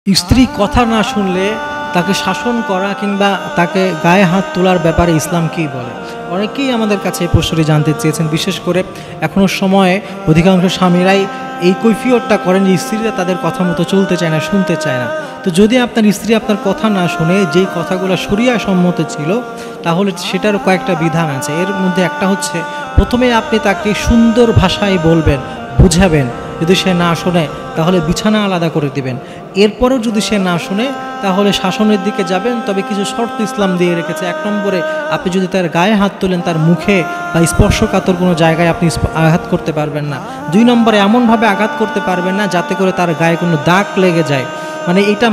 স্ত্রী কথা না শুনলে তাকে শাসন করা কিংবা তাকে গায়ে হাত তোলার ব্যাপারে ইসলাম কী বলে? অনেকেই আমাদের কাছে এই প্রশ্নটি জানতে চেয়েছেন। বিশেষ করে এখনও সময়ে অধিকাংশ স্বামীরাই এই কৈফিয়তটা করেন যে স্ত্রীরা তাদের কথা মতো চলতে চায় না, শুনতে চায় না। তো যদি আপনার স্ত্রী আপনার কথা না শুনে যেই কথাগুলো শরিয়া সম্মত ছিল, তাহলে সেটার কয়েকটা বিধান আছে। এর মধ্যে একটা হচ্ছে, প্রথমে আপনি তাকে সুন্দর ভাষায় বলবেন, বুঝাবেন। যদি সে না শোনে তাহলে বিছানা আলাদা করে দিবেন। এরপরেও যদি সে না শোনে তাহলে শাসনের দিকে যাবেন, তবে কিছু শর্ত ইসলাম দিয়ে রেখেছে। 1 নম্বরে, আপনি যদি তার গায়ে হাত তোলেন তার মুখে বা স্পর্শকাতর কোনো জায়গায় আপনি আঘাত করতে পারবেন না। 2 নম্বরে, এমনভাবে আঘাত করতে পারবেন না যাতে করে তার গায়ে কোনো দাগ লেগে যায়। মানে এটা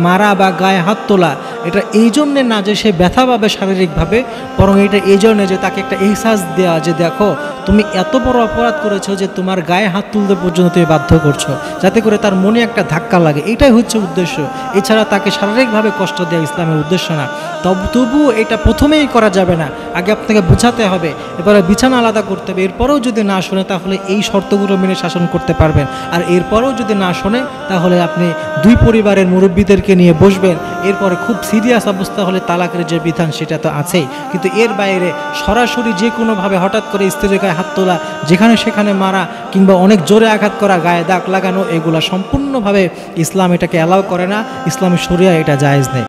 মারা বা গায়ে হাত তোলা এটা এই জন্যে না যে সে ব্যথা পাবে শারীরিকভাবে, বরং এটা এই জন্যে যে তাকে একটা এহসাস দেওয়া যে দেখো তুমি এত বড় অপরাধ করেছো যে তোমার গায়ে হাত তুলতে পর্যন্ত তুমি বাধ্য করছো, যাতে করে তার মনে একটা ধাক্কা লাগে। এটাই হচ্ছে উদ্দেশ্য। এছাড়া তাকে শারীরিকভাবে কষ্ট দেওয়া ইসলামের উদ্দেশ্য না। তবুও এটা প্রথমেই করা যাবে না, আগে আপনাকে বোঝাতে হবে, এরপরে বিছানা আলাদা করতে হবে। এরপরেও যদি না শোনে তাহলে এই শর্তগুলো মেনে শাসন করতে পারবেন। আর এরপরেও যদি না শোনে তাহলে আপনি 2 পরিবারের মুরব্বীদেরকে নিয়ে বসবেন। এরপরে খুব সিরিয়াস অবস্থা হলে তালাকের যে বিধান সেটা তো আছেই, কিন্তু এর বাইরে সরাসরি যে কোনোভাবে হঠাৎ করে স্ত্রীর গায়ে হাত তোলা, যেখানে সেখানে মারা কিংবা অনেক জোরে আঘাত করা, গায়ে দাগ লাগানো, এগুলা সম্পূর্ণভাবে ইসলাম এটাকে অ্যালাউ করে না। ইসলামী শরিয়া এটা জায়েজ নেই।